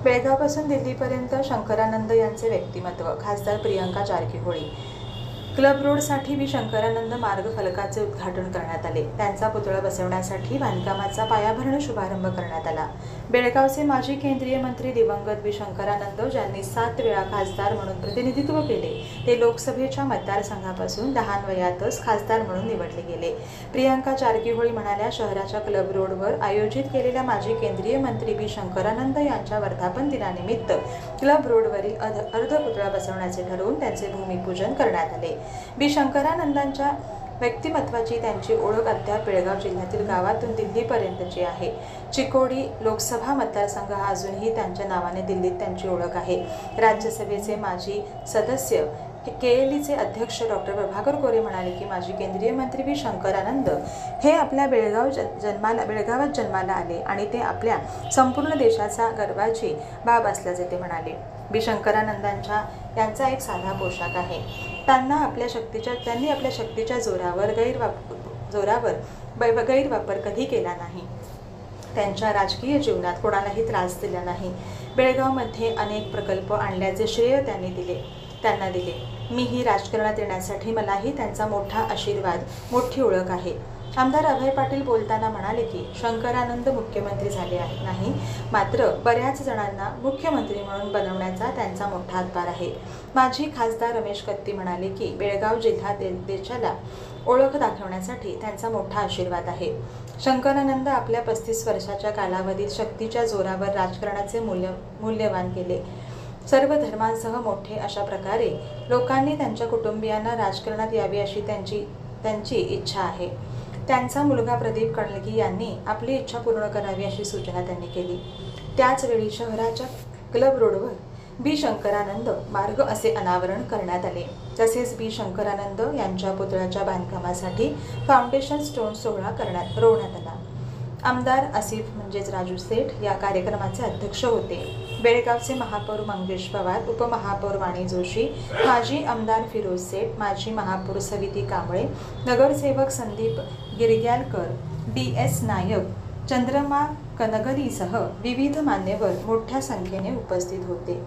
बेळगावपासून दिल्लीपर्यंत शंकरानंद यांचे व्यक्तिमत्व. खासदार प्रियंका जारकीहोळी. क्लब रोडसाठी बी शंकरानंद मार्ग फलकाचे उद्घाटन करण्यात आले. त्यांचा पुतळा बसवण्यासाठी बांधकामाचा पायाभरण शुभारंभ करण्यात आला. बेळगावचे माजी केंद्रीय मंत्री दिवंगत बी शंकरानंद, ज्यांनी 7 वेळा खासदार म्हणून प्रतिनिधित्व केले, ते लोकसभेच्या मतदारसंघापासून लहान वयातच खासदार म्हणून निवडले गेले. प्रियंका जारकीहोळी म्हणाल्या, शहराच्या क्लब रोडवर आयोजित केलेल्या माजी केंद्रीय मंत्री बी शंकरानंद यांच्या वर्धापन दिनानिमित्त क्लब रोडवरील अर्धपुतळा बसवण्याचे ठरवून त्यांचे भूमिपूजन करण्यात आले. बी शंकरानंदांच्या व्यक्तिमत्वाची त्यांची ओळख अद्याप बेळगाव जिल्ह्यातील गावातून दिल्लीपर्यंतची आहे. चिकोडी लोकसभा मतदारसंघ हा अजूनही त्यांच्या नावाने दिल्लीत त्यांची ओळख आहे. राज्यसभेचे माजी सदस्य केएलईचे अध्यक्ष डॉक्टर प्रभाकर कोरे म्हणाले की माजी केंद्रीय मंत्री बी शंकरानंद हे आपल्या बेळगावात जन्माला आले आणि ते आपल्या संपूर्ण देशाचा गर्वाची बाब असल्याचे ते म्हणाले. बी शंकरानंदांच्या यांचा एक साधा पोशाख आहे. त्यांनी आपल्या शक्तीच्या जोरावर गैरवापर कधी केला नाही. त्यांच्या राजकीय जीवनात कोणालाही त्रास दिला नाही. बेळगावमध्ये अनेक प्रकल्प आणल्याचे श्रेय त्यांना दिले. मीही राजकारणात येण्यासाठी मलाही त्यांचा मोठा आशीर्वाद, मोठी ओळख आहे. आमदार अभय पाटील बोलताना म्हणाले की शंकरानंद मुख्यमंत्री झाले नाही, मात्र बऱ्याच जणांना मुख्यमंत्री म्हणून बनवण्याचा त्यांचा मोठा हातभार आहे. माजी खासदार रमेश कत्ती म्हणाले की बेळगाव जिल्हा देशाला ओळख दाखवण्यासाठी त्यांचा मोठा आशीर्वाद आहे. शंकरानंद आपल्या 35 वर्षाच्या कालावधीत शक्तीच्या जोरावर राजकारणाचे मूल्यवान केले. सर्व धर्मांसह मोठे अशा प्रकारे लोकांनी त्यांच्या कुटुंबियांना राजकारणात यावे अशी त्यांची इच्छा आहे. त्यांचा मुलगा प्रदीप कणलगी यांनी आपली इच्छा पूर्ण करावी अशी सूचना त्यांनी केली. त्याचवेळी शहराच्या क्लब रोडवर बी शंकरानंद मार्ग असे अनावरण करण्यात आले. तसेच बी शंकरानंद यांच्या पुतळ्याच्या बांधकामासाठी फाउंडेशन स्टोन सोहळा रोवण्यात आला. आमदार आसिफ राजू सेठ या कार्यक्रमाचे अध्यक्ष होते. बेळगावचे महापौर मंगेश पवार, उपमहापौर वाणी जोशी, माजी आमदार फिरोज सेठ, माजी महापौर सविती कांबळे, नगरसेवक संदीप गिरग्यालकर, DS नायक, चंद्रमा कनगलीसह विविध मान्यवर मोठ्या संख्येने उपस्थित होते.